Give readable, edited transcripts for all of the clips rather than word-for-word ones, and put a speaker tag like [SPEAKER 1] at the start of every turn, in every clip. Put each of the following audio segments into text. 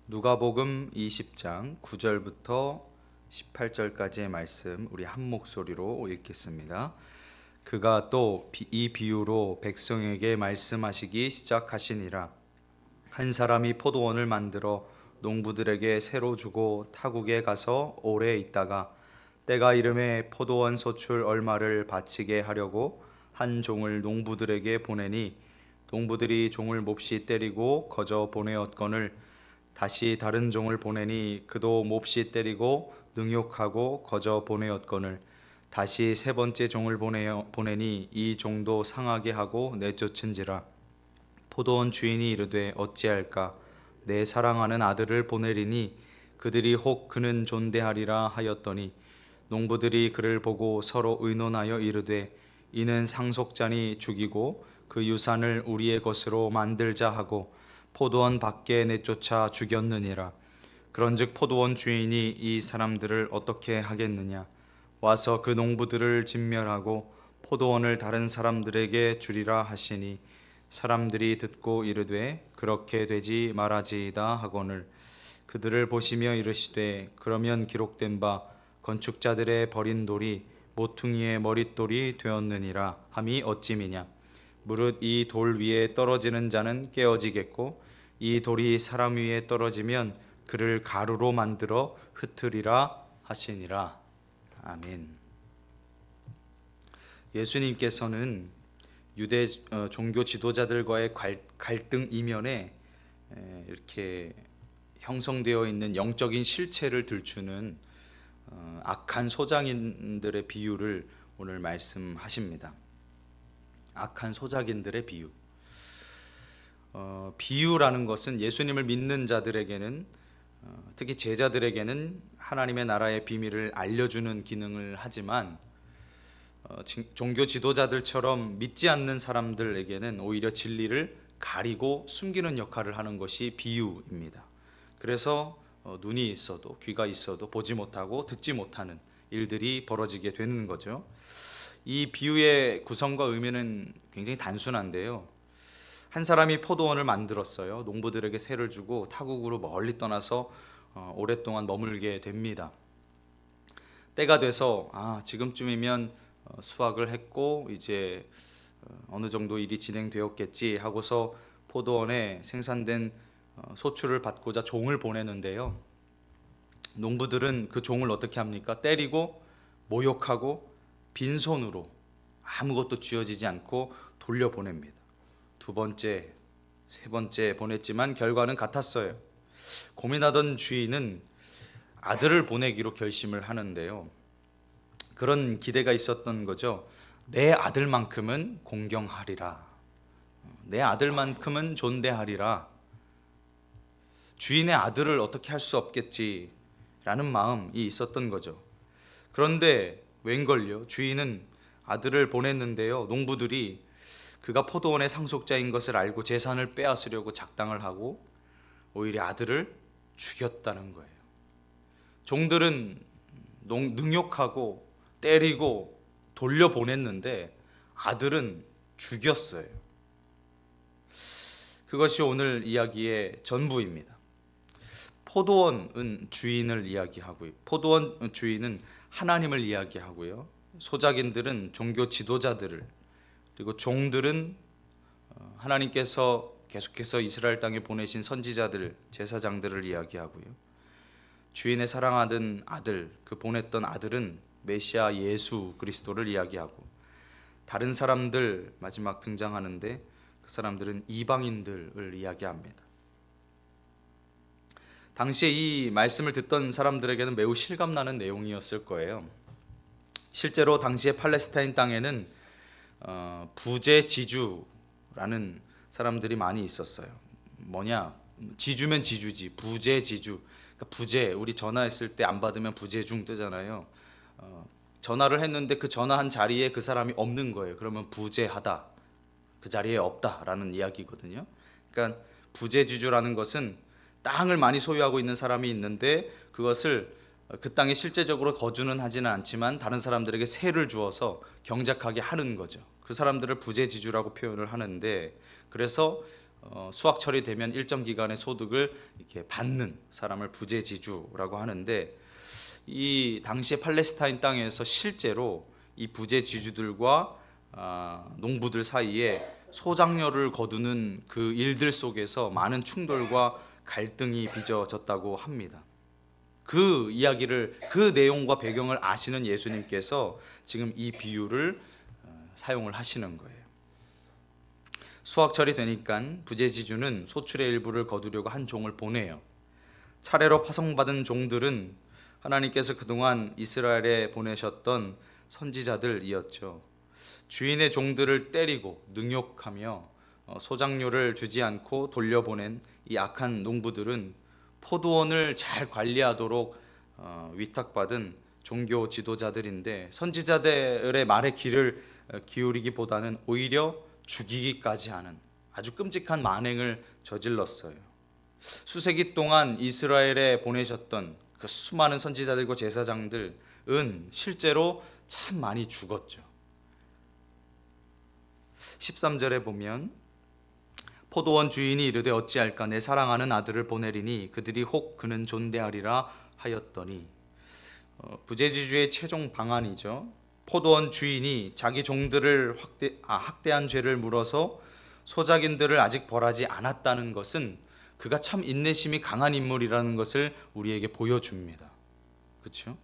[SPEAKER 1] 누가복음 20장 9절부터 18절까지의 말씀 우리 한 목소리로 읽겠습니다. 그가 또 이 비유로 백성에게 말씀하시기 시작하시니라. 한 사람이 포도원을 만들어 농부들에게 새로 주고 타국에 가서 오래 있다가 때가 이름에 포도원 소출 얼마를 바치게 하려고 한 종을 농부들에게 보내니 농부들이 종을 몹시 때리고 거저 보내었거늘 다시 다른 종을 보내니 그도 몹시 때리고 능욕하고 거저 보내었거늘 다시 세 번째 종을 보내니 이 종도 상하게 하고 내쫓은지라. 포도원 주인이 이르되 어찌할까? 내 사랑하는 아들을 보내리니 그들이 혹 그는 존대하리라 하였더니 농부들이 그를 보고 서로 의논하여 이르되 이는 상속자니 죽이고 그 유산을 우리의 것으로 만들자 하고 포도원 밖에 내쫓아 죽였느니라. 그런즉 포도원 주인이 이 사람들을 어떻게 하겠느냐? 와서 그 농부들을 진멸하고 포도원을 다른 사람들에게 주리라 하시니 사람들이 듣고 이르되 그렇게 되지 말아지이다 하거늘 그들을 보시며 이르시되 그러면 기록된 바 건축자들의 버린 돌이 모퉁이의 머릿돌이 되었느니라 함이 어찌미냐? 무릇 이 돌 위에 떨어지는 자는 깨어지겠고 이 돌이 사람 위에 떨어지면 그를 가루로 만들어 흩으리라 하시니라. 아멘. 예수님께서는 유대 종교 지도자들과의 갈등 이면에 이렇게 형성되어 있는 영적인 실체를 들추는 악한 소장인들의 비유를 오늘 말씀하십니다. 악한 소작인들의 비유. 비유라는 것은 예수님을 믿는 자들에게는 특히 제자들에게는 하나님의 나라의 비밀을 알려주는 기능을 하지만 종교 지도자들처럼 믿지 않는 사람들에게는 오히려 진리를 가리고 숨기는 역할을 하는 것이 비유입니다. 그래서 눈이 있어도 귀가 있어도 보지 못하고 듣지 못하는 일들이 벌어지게 되는 거죠. 이 비유의 구성과 의미는 굉장히 단순한데요. 한 사람이 포도원을 만들었어요. 농부들에게 세를 주고 타국으로 멀리 떠나서 오랫동안 머물게 됩니다. 때가 돼서 지금쯤이면 수확을 했고 이제 어느 정도 일이 진행되었겠지 하고서 포도원에 생산된 소출을 받고자 종을 보내는데요. 농부들은 그 종을 어떻게 합니까? 때리고 모욕하고 빈손으로 아무것도 쥐어지지 않고 돌려보냅니다. 두 번째, 세 번째 보냈지만 결과는 같았어요. 고민하던 주인은 아들을 보내기로 결심을 하는데요. 그런 기대가 있었던 거죠. 내 아들만큼은 공경하리라. 내 아들만큼은 존대하리라. 주인의 아들을 어떻게 할 수 없겠지라는 마음이 있었던 거죠. 그런데 웬걸요? 주인은 아들을 보냈는데요. 농부들이 그가 포도원의 상속자인 것을 알고 재산을 빼앗으려고 작당을 하고 오히려 아들을 죽였다는 거예요. 종들은 능욕하고 때리고 돌려보냈는데 아들은 죽였어요. 그것이 오늘 이야기의 전부입니다. 포도원은 주인을 이야기하고요. 포도원 주인은 하나님을 이야기하고요. 소작인들은 종교 지도자들을, 그리고 종들은 하나님께서 계속해서 이스라엘 땅에 보내신 선지자들, 제사장들을 이야기하고요. 주인의 사랑하던 아들, 그 보냈던 아들은 메시아 예수 그리스도를 이야기하고, 다른 사람들 마지막 등장하는데 그 사람들은 이방인들을 이야기합니다. 당시에 이 말씀을 듣던 사람들에게는 매우 실감나는 내용이었을 거예요. 실제로 당시에 팔레스타인 땅에는 부재지주라는 사람들이 많이 있었어요. 뭐냐? 지주면 지주지, 부재지주. 그러니까 부재, 우리 전화했을 때 안 받으면 부재중 뜨잖아요. 전화를 했는데 그 전화한 자리에 그 사람이 없는 거예요. 그러면 부재하다, 그 자리에 없다라는 이야기거든요. 그러니까 부재지주라는 것은 땅을 많이 소유하고 있는 사람이 있는데 그것을 그 땅에 실제적으로 거주는 하지는 않지만 다른 사람들에게 세를 주어서 경작하게 하는 거죠. 그 사람들을 부재지주라고 표현을 하는데, 그래서 수확철이 되면 일정 기간의 소득을 이렇게 받는 사람을 부재지주라고 하는데, 이 당시에 팔레스타인 땅에서 실제로 이 부재지주들과 농부들 사이에 소작료를 거두는 그 일들 속에서 많은 충돌과 갈등이 빚어졌다고 합니다. 그 이야기를, 그 내용과 배경을 아시는 예수님께서 지금 이 비유를 사용을 하시는 거예요. 수확철이 되니까 부재지주는 소출의 일부를 거두려고 한 종을 보내요. 차례로 파송받은 종들은 하나님께서 그동안 이스라엘에 보내셨던 선지자들이었죠. 주인의 종들을 때리고 능욕하며 소작료를 주지 않고 돌려보낸 이 악한 농부들은 포도원을 잘 관리하도록 위탁받은 종교 지도자들인데, 선지자들의 말에 귀를 기울이기보다는 오히려 죽이기까지 하는 아주 끔찍한 만행을 저질렀어요. 수세기 동안 이스라엘에 보내셨던 그 수많은 선지자들과 제사장들은 실제로 참 많이 죽었죠. 13절에 보면 포도원 주인이 이르되 어찌할까, 내 사랑하는 아들을 보내리니 그들이 혹 그는 존대하리라 하였더니, 부재지주의 최종 방안이죠. 포도원 주인이 자기 종들을 학대한 죄를 물어서 소작인들을 아직 벌하지 않았다는 것은 그가 참 인내심이 강한 인물이라는 것을 우리에게 보여줍니다. 그렇죠?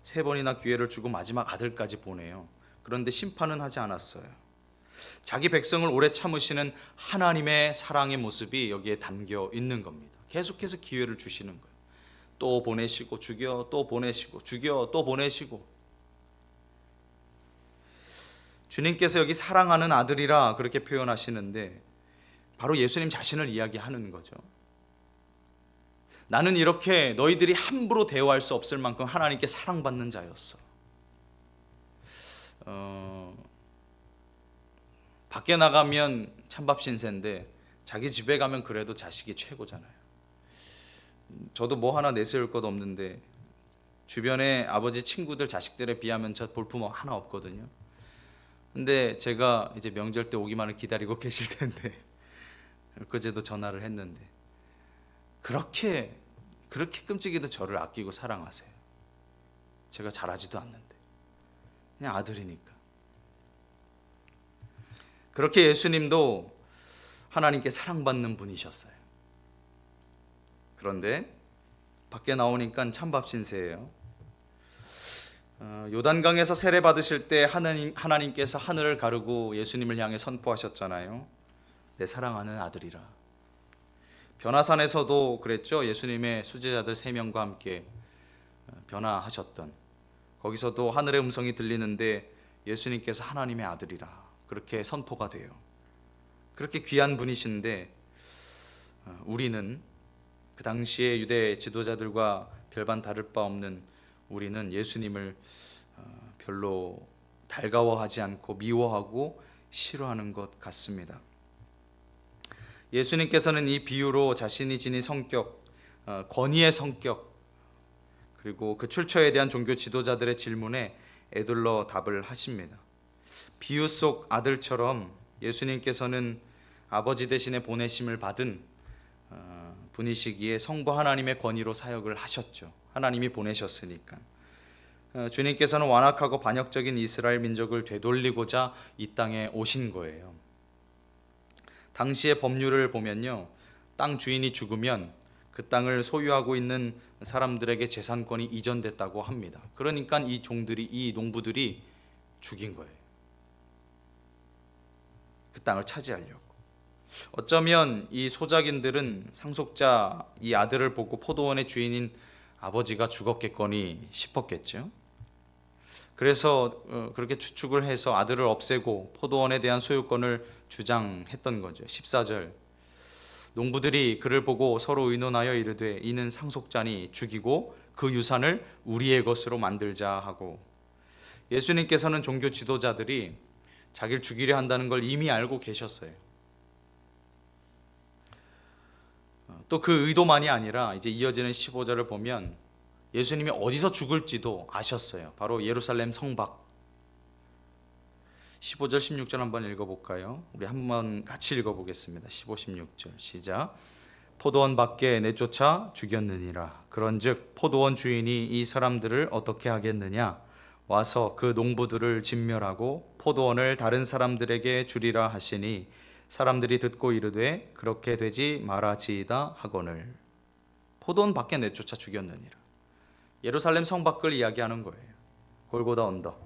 [SPEAKER 1] 3번이나 기회를 주고 마지막 아들까지 보내요. 그런데 심판은 하지 않았어요. 자기 백성을 오래 참으시는 하나님의 사랑의 모습이 여기에 담겨 있는 겁니다. 계속해서 기회를 주시는 거예요. 또 보내시고 죽여, 또 보내시고 죽여, 또 보내시고. 주님께서 여기 사랑하는 아들이라 그렇게 표현하시는데 바로 예수님 자신을 이야기하는 거죠. 나는 이렇게 너희들이 함부로 대우할 수 없을 만큼 하나님께 사랑받는 자였어. 밖에 나가면 찬밥 신세인데 자기 집에 가면 그래도 자식이 최고잖아요. 저도 뭐 하나 내세울 것 없는데 주변에 아버지 친구들 자식들에 비하면 저 볼품 하나 없거든요. 근데 제가 이제 명절 때 오기만을 기다리고 계실 텐데 그제도 전화를 했는데 그렇게 끔찍이도 저를 아끼고 사랑하세요. 제가 잘하지도 않는데 그냥 아들이니까. 그렇게 예수님도 하나님께 사랑받는 분이셨어요. 그런데 밖에 나오니까 찬밥 신세예요. 요단강에서 세례 받으실 때 하나님께서 하늘을 가르고 예수님을 향해 선포하셨잖아요. 내 사랑하는 아들이라. 변화산에서도 그랬죠. 예수님의 수제자들 3명과 함께 변화하셨던, 거기서도 하늘의 음성이 들리는데 예수님께서 하나님의 아들이라 그렇게 선포가 돼요. 그렇게 귀한 분이신데 우리는 그 당시에 유대 지도자들과 별반 다를 바 없는 우리는 예수님을 별로 달가워하지 않고 미워하고 싫어하는 것 같습니다. 예수님께서는 이 비유로 자신이 지닌 성격, 권위의 성격, 그리고 그 출처에 대한 종교 지도자들의 질문에 에둘러 답을 하십니다. 비유 속 아들처럼 예수님께서는 아버지 대신에 보내심을 받은 분이시기에 성부 하나님의 권위로 사역을 하셨죠. 하나님이 보내셨으니까. 주님께서는 완악하고 반역적인 이스라엘 민족을 되돌리고자 이 땅에 오신 거예요. 당시의 법률을 보면요, 땅 주인이 죽으면 그 땅을 소유하고 있는 사람들에게 재산권이 이전됐다고 합니다. 그러니까 이 농부들이 죽인 거예요. 그 땅을 차지하려고. 어쩌면 이 소작인들은 상속자 이 아들을 보고 포도원의 주인인 아버지가 죽었겠거니 싶었겠죠. 그래서 그렇게 추측을 해서 아들을 없애고 포도원에 대한 소유권을 주장했던 거죠. 14절, 농부들이 그를 보고 서로 의논하여 이르되 이는 상속자니 죽이고 그 유산을 우리의 것으로 만들자 하고. 예수님께서는 종교 지도자들이 자기를 죽이려 한다는 걸 이미 알고 계셨어요. 또 그 의도만이 아니라 이제 이어지는 15절을 보면 예수님이 어디서 죽을지도 아셨어요. 바로 예루살렘 성밖. 15절 16절 한번 읽어볼까요? 우리 한번 같이 읽어보겠습니다. 15, 16절 시작. 포도원 밖에 내쫓아 죽였느니라. 그런즉 포도원 주인이 이 사람들을 어떻게 하겠느냐? 와서 그 농부들을 진멸하고 포도원을 다른 사람들에게 주리라 하시니 사람들이 듣고 이르되 그렇게 되지 말아지이다 하거늘. 포도원 밖에 내쫓아 죽였느니라. 예루살렘 성 밖을 이야기하는 거예요. 골고다 언덕.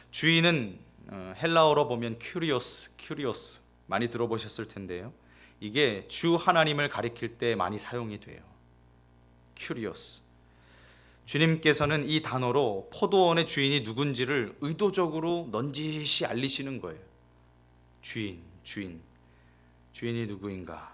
[SPEAKER 1] 주인은 헬라어로 보면 큐리오스 많이 들어보셨을 텐데요. 이게 주 하나님을 가리킬 때 많이 사용이 돼요. 큐리오스. 주님께서는 이 단어로 포도원의 주인이 누군지를 의도적으로 넌지시 알리시는 거예요. 주인이 누구인가?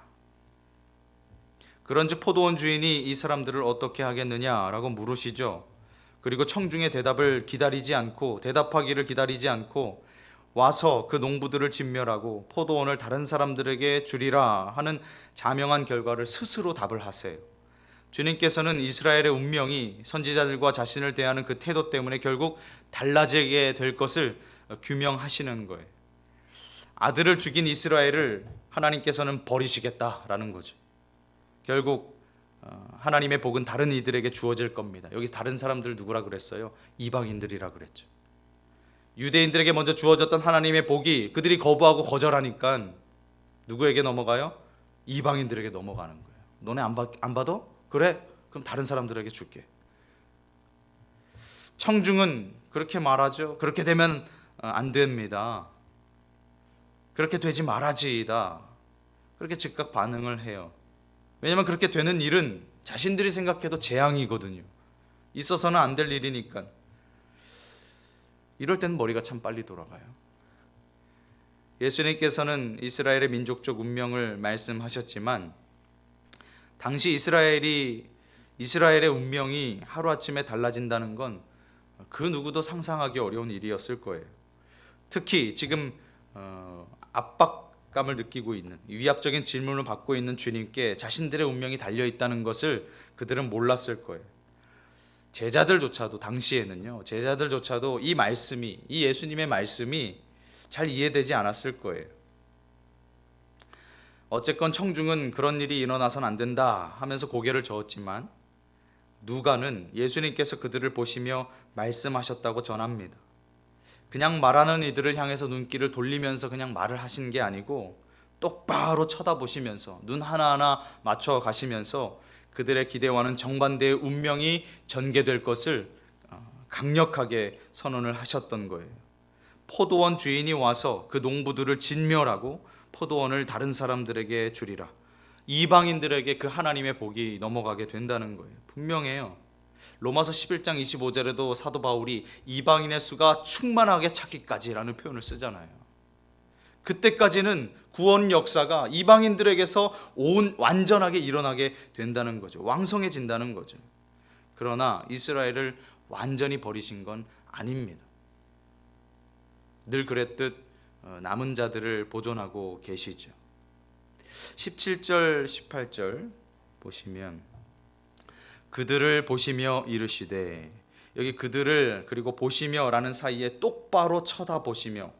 [SPEAKER 1] 그런즉 포도원 주인이 이 사람들을 어떻게 하겠느냐라고 물으시죠. 그리고 청중의 대답을 기다리지 않고 대답하기를 기다리지 않고 와서 그 농부들을 진멸하고 포도원을 다른 사람들에게 주리라 하는 자명한 결과를 스스로 답을 하세요. 주님께서는 이스라엘의 운명이 선지자들과 자신을 대하는 그 태도 때문에 결국 달라지게 될 것을 규명하시는 거예요. 아들을 죽인 이스라엘을 하나님께서는 버리시겠다라는 거죠. 결국 하나님의 복은 다른 이들에게 주어질 겁니다. 여기서 다른 사람들 누구라 그랬어요? 이방인들이라 그랬죠. 유대인들에게 먼저 주어졌던 하나님의 복이 그들이 거부하고 거절하니까 누구에게 넘어가요? 이방인들에게 넘어가는 거예요. 너네 안 받아? 그래? 그럼 다른 사람들에게 줄게. 청중은 그렇게 말하죠. 그렇게 되면 안 됩니다. 그렇게 되지 말아지이다. 그렇게 즉각 반응을 해요. 왜냐하면 그렇게 되는 일은 자신들이 생각해도 재앙이거든요. 있어서는 안 될 일이니까. 이럴 때는 머리가 참 빨리 돌아가요. 예수님께서는 이스라엘의 민족적 운명을 말씀하셨지만 당시 이스라엘의 운명이 하루아침에 달라진다는 건 그 누구도 상상하기 어려운 일이었을 거예요. 특히 지금 압박감을 느끼고 있는, 위압적인 질문을 받고 있는 주님께 자신들의 운명이 달려있다는 것을 그들은 몰랐을 거예요. 제자들조차도 당시에는요, 제자들조차도 이 예수님의 말씀이 잘 이해되지 않았을 거예요. 어쨌건 청중은 그런 일이 일어나선 안 된다 하면서 고개를 저었지만 누가는 예수님께서 그들을 보시며 말씀하셨다고 전합니다. 그냥 말하는 이들을 향해서 눈길을 돌리면서 그냥 말을 하신 게 아니고 똑바로 쳐다보시면서 눈 하나하나 맞춰 가시면서 그들의 기대와는 정반대의 운명이 전개될 것을 강력하게 선언을 하셨던 거예요. 포도원 주인이 와서 그 농부들을 진멸하고 포도원을 다른 사람들에게 주리라. 이방인들에게 그 하나님의 복이 넘어가게 된다는 거예요. 분명해요. 로마서 11장 25절에도 사도 바울이 이방인의 수가 충만하게 차기까지라는 표현을 쓰잖아요. 그때까지는 구원 역사가 이방인들에게서 완전하게 일어나게 된다는 거죠. 왕성해진다는 거죠. 그러나 이스라엘을 완전히 버리신 건 아닙니다. 늘 그랬듯 남은 자들을 보존하고 계시죠. 17절 18절 보시면 그들을 보시며 이르시되, 여기 그들을 그리고 보시며라는 사이에 똑바로 쳐다보시며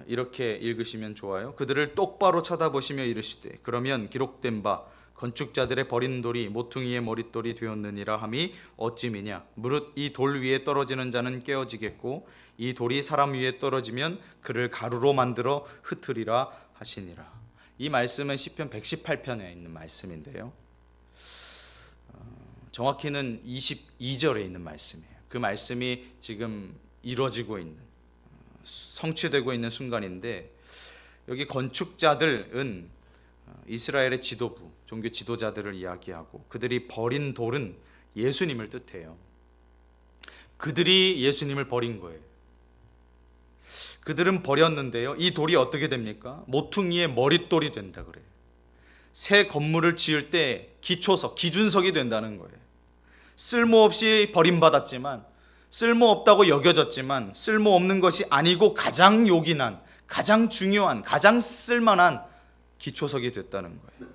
[SPEAKER 1] 이렇게 읽으시면 좋아요. 그들을 똑바로 쳐다보시며 이르시되 그러면 기록된 바 건축자들의 버린 돌이 모퉁이의 머릿돌이 되었느니라 함이 어찌미냐. 무릇 이 돌 위에 떨어지는 자는 깨어지겠고 이 돌이 사람 위에 떨어지면 그를 가루로 만들어 흩으리라 하시니라. 이 말씀은 시편 118편에 있는 말씀인데요. 정확히는 22절에 있는 말씀이에요. 그 말씀이 지금 이루어지고 있는, 성취되고 있는 순간인데, 여기 건축자들은 이스라엘의 지도부, 종교 지도자들을 이야기하고 그들이 버린 돌은 예수님을 뜻해요. 그들이 예수님을 버린 거예요. 그들은 버렸는데요, 이 돌이 어떻게 됩니까? 모퉁이의 머릿돌이 된다 그래요. 새 건물을 지을 때 기초석, 기준석이 된다는 거예요. 쓸모없이 버림받았지만, 쓸모없다고 여겨졌지만 쓸모없는 것이 아니고 가장 요긴한, 가장 중요한, 가장 쓸만한 기초석이 됐다는 거예요.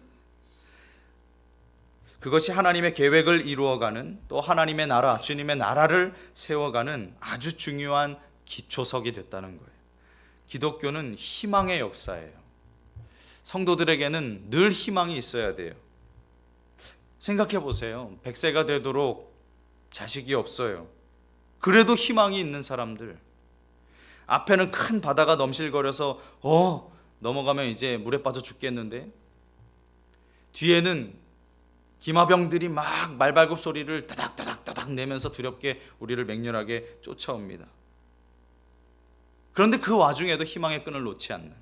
[SPEAKER 1] 그것이 하나님의 계획을 이루어가는, 또 하나님의 나라, 주님의 나라를 세워가는 아주 중요한 기초석이 됐다는 거예요. 기독교는 희망의 역사예요. 성도들에게는 늘 희망이 있어야 돼요. 생각해 보세요. 100세가 되도록 자식이 없어요. 그래도 희망이 있는 사람들, 앞에는 큰 바다가 넘실거려서 넘어가면 이제 물에 빠져 죽겠는데, 뒤에는 기마병들이 막 말발굽 소리를 따닥따닥따닥 내면서 두렵게 우리를 맹렬하게 쫓아옵니다. 그런데 그 와중에도 희망의 끈을 놓지 않는,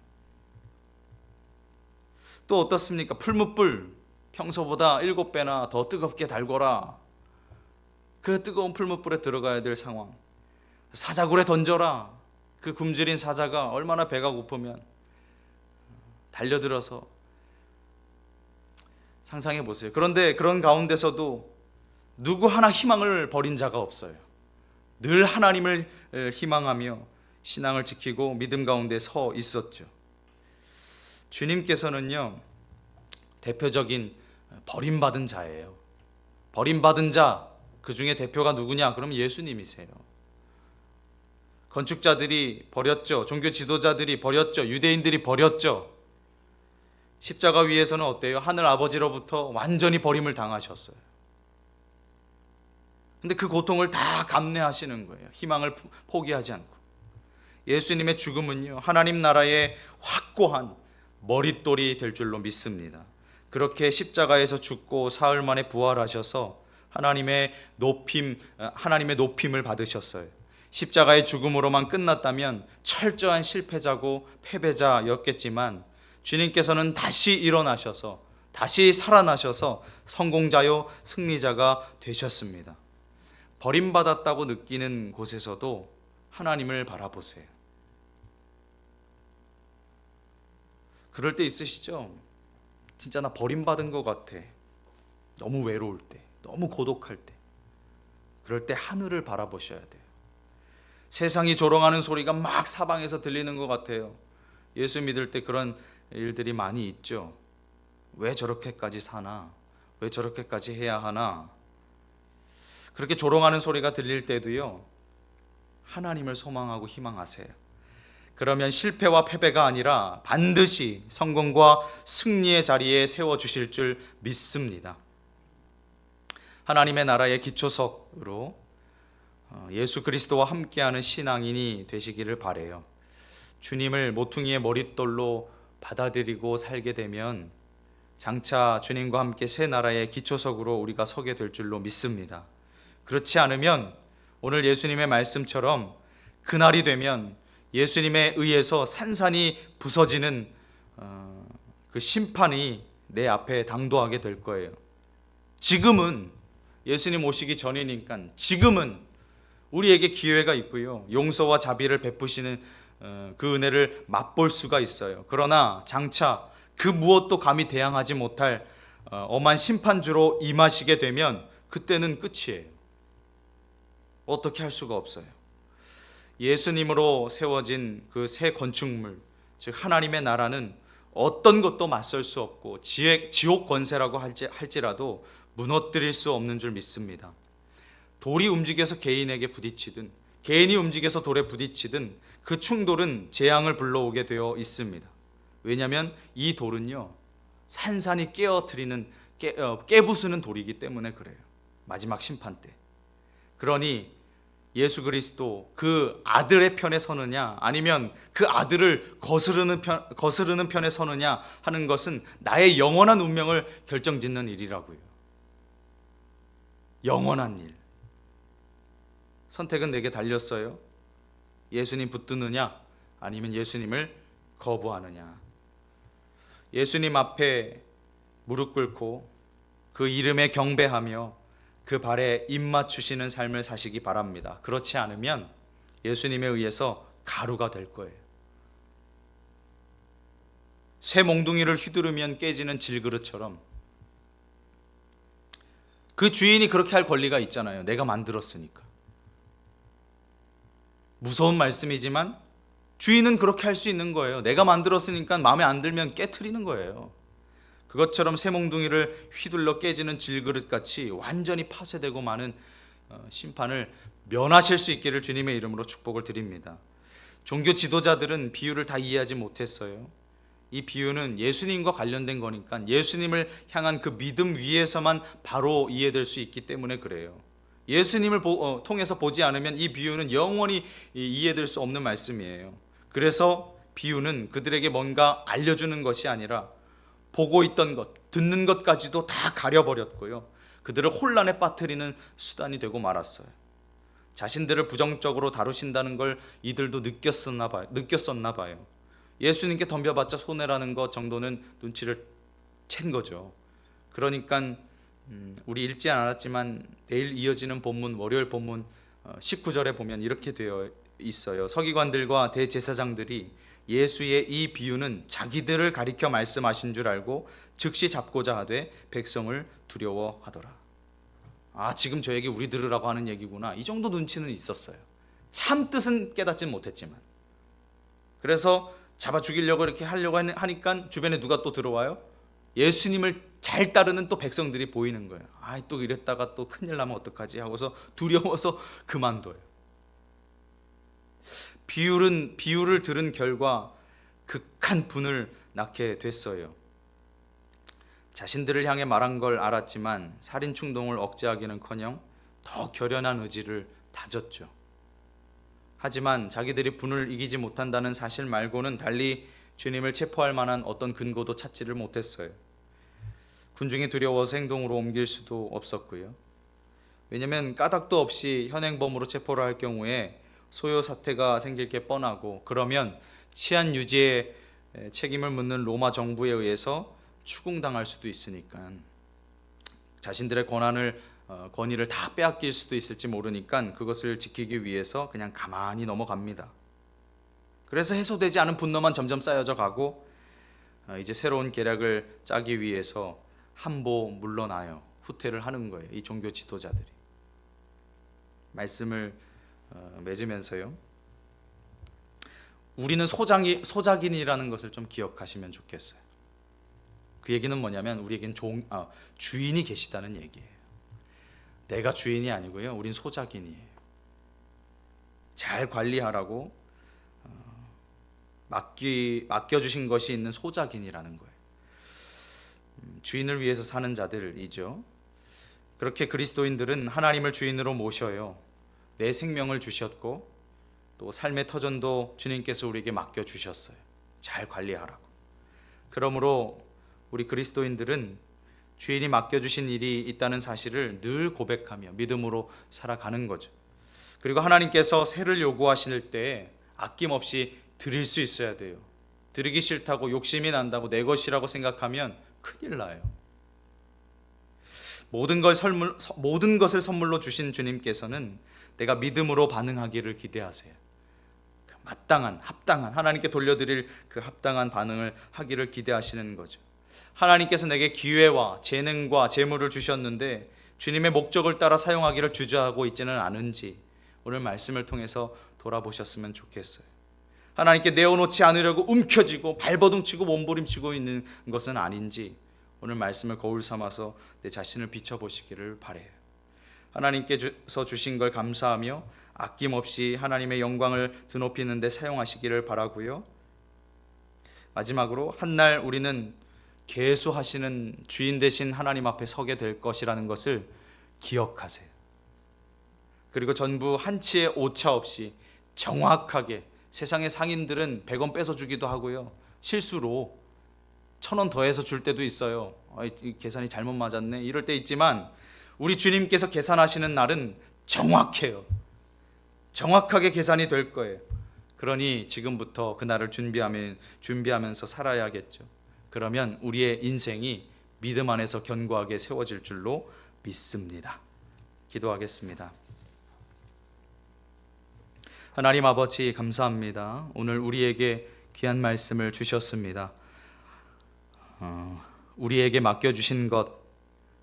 [SPEAKER 1] 또 어떻습니까? 풀무불 평소보다 7배나 더 뜨겁게 달궈라. 그 뜨거운 풀무불에 들어가야 될 상황. 사자굴에 던져라. 그 굶주린 사자가 얼마나 배가 고프면 달려들어서, 상상해 보세요. 그런데 그런 가운데서도 누구 하나 희망을 버린 자가 없어요. 늘 하나님을 희망하며 신앙을 지키고 믿음 가운데 서 있었죠. 주님께서는요, 대표적인 버림받은 자예요. 버림받은 자, 그 중에 대표가 누구냐? 그럼 예수님이세요. 건축자들이 버렸죠. 종교 지도자들이 버렸죠. 유대인들이 버렸죠. 십자가 위에서는 어때요? 하늘 아버지로부터 완전히 버림을 당하셨어요. 근데 그 고통을 다 감내하시는 거예요. 희망을 포기하지 않고. 예수님의 죽음은요, 하나님 나라의 확고한 머릿돌이 될 줄로 믿습니다. 그렇게 십자가에서 죽고 사흘 만에 부활하셔서 하나님의 높임을 받으셨어요. 십자가의 죽음으로만 끝났다면 철저한 실패자고 패배자였겠지만, 주님께서는 다시 일어나셔서, 다시 살아나셔서 성공자요 승리자가 되셨습니다. 버림받았다고 느끼는 곳에서도 하나님을 바라보세요. 그럴 때 있으시죠? 진짜 나 버림받은 것 같아. 너무 외로울 때, 너무 고독할 때. 그럴 때 하늘을 바라보셔야 돼요. 세상이 조롱하는 소리가 막 사방에서 들리는 것 같아요. 예수 믿을 때 그런 일들이 많이 있죠. 왜 저렇게까지 사나? 왜 저렇게까지 해야 하나? 그렇게 조롱하는 소리가 들릴 때도요, 하나님을 소망하고 희망하세요. 그러면 실패와 패배가 아니라 반드시 성공과 승리의 자리에 세워주실 줄 믿습니다. 하나님의 나라의 기초석으로 예수 그리스도와 함께하는 신앙인이 되시기를 바라요. 주님을 모퉁이의 머릿돌로 받아들이고 살게 되면 장차 주님과 함께 새 나라의 기초석으로 우리가 서게 될 줄로 믿습니다. 그렇지 않으면 오늘 예수님의 말씀처럼 그날이 되면 예수님에 의해서 산산이 부서지는 그 심판이 내 앞에 당도하게 될 거예요. 지금은 예수님 오시기 전이니까 지금은 우리에게 기회가 있고요, 용서와 자비를 베푸시는 그 은혜를 맛볼 수가 있어요. 그러나 장차 그 무엇도 감히 대항하지 못할 엄한 심판주로 임하시게 되면 그때는 끝이에요. 어떻게 할 수가 없어요. 예수님으로 세워진 그 새 건축물, 즉 하나님의 나라는 어떤 것도 맞설 수 없고 지옥 권세라고 할지라도 무너뜨릴 수 없는 줄 믿습니다. 돌이 움직여서 개인에게 부딪히든 개인이 움직여서 돌에 부딪히든 그 충돌은 재앙을 불러오게 되어 있습니다. 왜냐하면 이 돌은요, 산산이 깨부수는 돌이기 때문에 그래요. 마지막 심판 때. 그러니 예수 그리스도 그 아들의 편에 서느냐, 아니면 그 아들을 거스르는 편에 서느냐 하는 것은 나의 영원한 운명을 결정짓는 일이라고요. 영원한 일. 선택은 내게 달렸어요. 예수님 붙드느냐, 아니면 예수님을 거부하느냐. 예수님 앞에 무릎 꿇고 그 이름에 경배하며 그 발에 입 맞추시는 삶을 사시기 바랍니다. 그렇지 않으면 예수님에 의해서 가루가 될 거예요. 새 몽둥이를 휘두르면 깨지는 질그릇처럼 그 주인이 그렇게 할 권리가 있잖아요. 내가 만들었으니까. 무서운 말씀이지만 주인은 그렇게 할 수 있는 거예요. 내가 만들었으니까 마음에 안 들면 깨트리는 거예요. 그것처럼 새 몽둥이를 휘둘러 깨지는 질그릇같이 완전히 파쇄되고 마는 심판을 면하실 수 있기를 주님의 이름으로 축복을 드립니다. 종교 지도자들은 비유를 다 이해하지 못했어요. 이 비유는 예수님과 관련된 거니까 예수님을 향한 그 믿음 위에서만 바로 이해될 수 있기 때문에 그래요. 예수님을 통해서 보지 않으면 이 비유는 영원히 이해될 수 없는 말씀이에요. 그래서 비유는 그들에게 뭔가 알려주는 것이 아니라 보고 있던 것, 듣는 것까지도 다 가려버렸고요. 그들을 혼란에 빠뜨리는 수단이 되고 말았어요. 자신들을 부정적으로 다루신다는 걸 이들도 느꼈었나 봐요. 예수님께 덤벼봤자 손해라는 것 정도는 눈치를 챈 거죠. 그러니까 우리 읽지 않았지만 내일 이어지는 본문, 월요일 본문 19절에 보면 이렇게 되어 있어요. 서기관들과 대제사장들이 예수의 이 비유는 자기들을 가리켜 말씀하신 줄 알고 즉시 잡고자 하되 백성을 두려워하더라. 지금 저 얘기 우리 들으라고 하는 얘기구나. 이 정도 눈치는 있었어요. 참 뜻은 깨닫진 못했지만. 그래서 잡아 죽이려고 이렇게 하려고 하니까 주변에 누가 또 들어와요? 예수님을 잘 따르는 또 백성들이 보이는 거예요. 또 이랬다가 또 큰일 나면 어떡하지 하고서 두려워서 그만둬요. 비유를 들은 결과 극한 분을 낳게 됐어요. 자신들을 향해 말한 걸 알았지만 살인 충동을 억제하기는커녕 더 결연한 의지를 다졌죠. 하지만 자기들이 분을 이기지 못한다는 사실 말고는 달리 주님을 체포할 만한 어떤 근거도 찾지를 못했어요. 군중이 두려워서 행동으로 옮길 수도 없었고요. 왜냐하면 까닭도 없이 현행범으로 체포를 할 경우에 소요 사태가 생길 게 뻔하고, 그러면 치안 유지에 책임을 묻는 로마 정부에 의해서 추궁당할 수도 있으니까 자신들의 권위를 다 빼앗길 수도 있을지 모르니까 그것을 지키기 위해서 그냥 가만히 넘어갑니다. 그래서 해소되지 않은 분노만 점점 쌓여져 가고 이제 새로운 계략을 짜기 위해서 함보 물러나요. 후퇴를 하는 거예요. 이 종교 지도자들이. 말씀을 맺으면서요. 우리는 소작인이라는 것을 좀 기억하시면 좋겠어요. 그 얘기는 뭐냐면 우리에겐 주인이 계시다는 얘기예요. 내가 주인이 아니고요. 우린 소작인이에요. 잘 관리하라고 맡겨주신 것이 있는 소작인이라는 거예요. 주인을 위해서 사는 자들이죠. 그렇게 그리스도인들은 하나님을 주인으로 모셔요. 내 생명을 주셨고 또 삶의 터전도 주님께서 우리에게 맡겨주셨어요. 잘 관리하라고. 그러므로 우리 그리스도인들은 주인이 맡겨주신 일이 있다는 사실을 늘 고백하며 믿음으로 살아가는 거죠. 그리고 하나님께서 세를 요구하실 때 아낌없이 드릴 수 있어야 돼요. 드리기 싫다고 욕심이 난다고 내 것이라고 생각하면 큰일 나요. 모든 것을 선물로 주신 주님께서는 내가 믿음으로 반응하기를 기대하세요. 합당한 하나님께 돌려드릴 그 합당한 반응을 하기를 기대하시는 거죠. 하나님께서 내게 기회와 재능과 재물을 주셨는데 주님의 목적을 따라 사용하기를 주저하고 있지는 않은지 오늘 말씀을 통해서 돌아보셨으면 좋겠어요. 하나님께 내어놓지 않으려고 움켜쥐고 발버둥치고 몸부림치고 있는 것은 아닌지 오늘 말씀을 거울 삼아서 내 자신을 비춰보시기를 바라요. 하나님께서 주신 걸 감사하며 아낌없이 하나님의 영광을 드높이는 데 사용하시기를 바라고요. 마지막으로 한날 우리는 계수하시는 주인 되신 하나님 앞에 서게 될 것이라는 것을 기억하세요. 그리고 전부 한치의 오차 없이 정확하게, 세상의 상인들은 100원 뺏어주기도 하고요, 실수로 1,000원 더해서 줄 때도 있어요. 계산이 잘못 맞았네 이럴 때 있지만 우리 주님께서 계산하시는 날은 정확해요. 정확하게 계산이 될 거예요. 그러니 지금부터 그 날을 준비하면서 살아야겠죠. 그러면 우리의 인생이 믿음 안에서 견고하게 세워질 줄로 믿습니다. 기도하겠습니다. 하나님 아버지 감사합니다. 오늘 우리에게 귀한 말씀을 주셨습니다. 우리에게 맡겨주신 것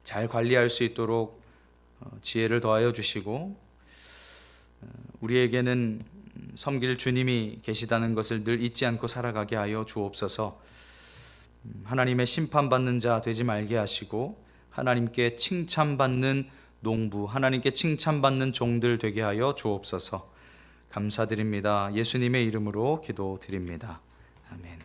[SPEAKER 1] 잘 관리할 수 있도록 지혜를 더하여 주시고 우리에게는 섬길 주님이 계시다는 것을 늘 잊지 않고 살아가게 하여 주옵소서. 하나님의 심판받는 자 되지 말게 하시고 하나님께 칭찬받는 농부, 하나님께 칭찬받는 종들 되게 하여 주옵소서. 감사드립니다. 예수님의 이름으로 기도드립니다. 아멘.